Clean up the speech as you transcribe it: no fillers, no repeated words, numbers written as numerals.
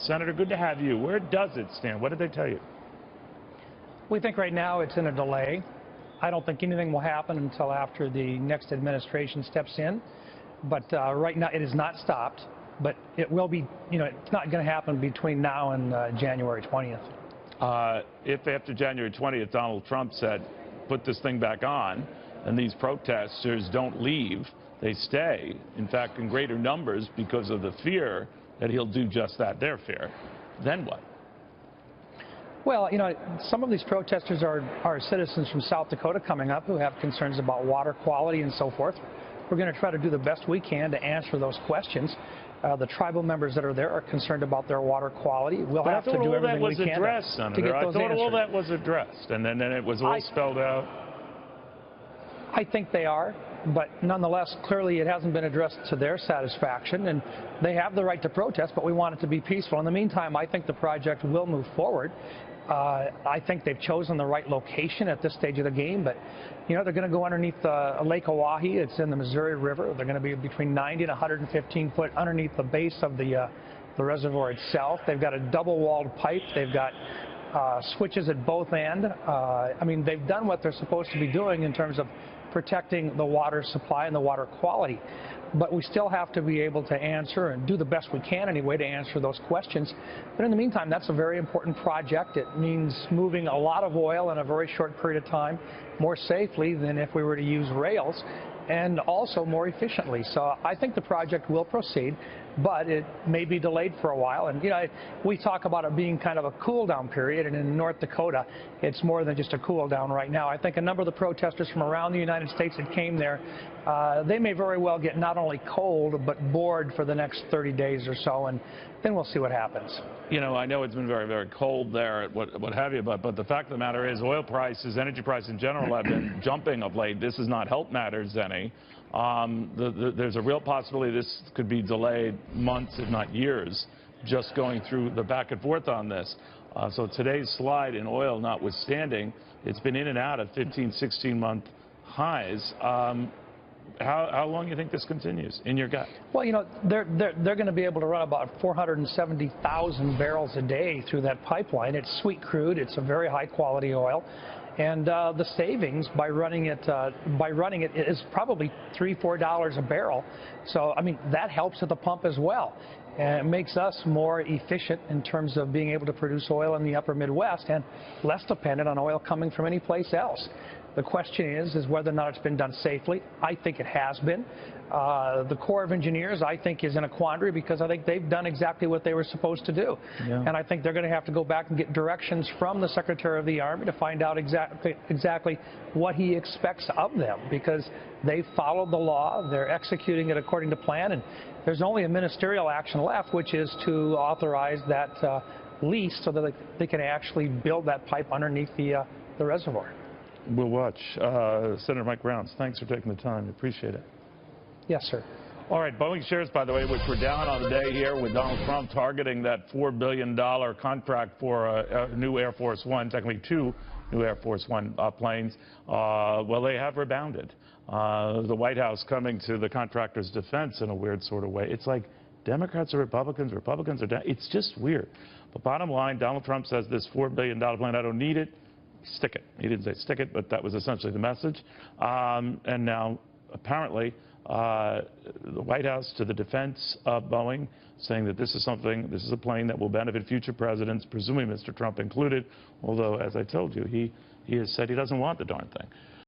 Senator, good to have you. Where does it stand? What did they tell you? We think right now it's in a delay. I don't think anything will happen until after the next administration steps in. But right now it is not stopped. But it will be, it's not going to happen between now and January 20th. If after January 20th Donald Trump said, put this thing back on, and these protesters don't leave, they stay, in fact, in greater numbers because of the fear that he'll do just that, their fear, then what? Well, some of these protesters are citizens from South Dakota coming up who have concerns about water quality and so forth. We're going to try to do the best we can to answer those questions. The tribal members that are there are concerned about their water quality. We'll have to do everything we can to get those answered. I thought all that was addressed, and then it was all spelled out. I think they are, but nonetheless, clearly it hasn't been addressed to their satisfaction, and they have the right to protest, but we want it to be peaceful. In the meantime, I think the project will move forward. I think they've chosen the right location at this stage of the game, but they're going to go underneath Lake Oahe. It's in the Missouri River. They're going to be between 90 and 115 foot underneath the base of the reservoir itself. They've got a double-walled pipe. They've got switches at both ends. I mean, they've done what they're supposed to be doing in terms of protecting the water supply and the water quality. But we still have to be able to answer and do the best we can anyway to answer those questions. But in the meantime, that's a very important project. It means moving a lot of oil in a very short period of time more safely than if we were to use rails, and also more efficiently. So I think the project will proceed, but it may be delayed for a while. And we talk about it being kind of a cool down period, and in North Dakota it's more than just a cool down right now. I think a number of the protesters from around the United States that came there, they may very well get not only cold but bored for the next 30 days or so, and then we'll see what happens. I know it's been very, very cold there, what have you, but the fact of the matter is oil prices, energy prices in general have been jumping of late. This has not helped matters any. There's a real possibility this could be delayed months, if not years, just going through the back and forth on this. So today's slide in oil notwithstanding, it's been in and out of 15, 16-month highs. How long do you think this continues, in your gut? Well, they're going to be able to run about 470,000 barrels a day through that pipeline. It's sweet crude. It's a very high-quality oil. And the savings by running it is probably $3–4 a barrel. So, I mean, that helps at the pump as well. And it makes us more efficient in terms of being able to produce oil in the upper Midwest and less dependent on oil coming from any place else. The question is whether or not it's been done safely. I think it has been. The Corps of Engineers, I think, is in a quandary because I think they've done exactly what they were supposed to do. Yeah. And I think they're going to have to go back and get directions from the Secretary of the Army to find out exactly what he expects of them, because they followed the law, they're executing it according to plan, and there's only a ministerial action left, which is to authorize that lease so that they can actually build that pipe underneath the reservoir. We'll watch. Senator Mike Rounds, thanks for taking the time. Appreciate it. Yes, sir. All right, Boeing shares, by the way, which were down on the day here with Donald Trump targeting that $4 billion contract for a new Air Force One, technically two new Air Force One planes. Well, they have rebounded. The White House coming to the contractor's defense in a weird sort of way. It's like Democrats or Republicans, Republicans are down. It's just weird. But bottom line, Donald Trump says this $4 billion plane, I don't need it. Stick it. He didn't say stick it, but that was essentially the message. And now, apparently, the White House to the defense of Boeing, saying that this is a plane that will benefit future presidents, presumably Mr. Trump included, although, as I told you, he has said he doesn't want the darn thing.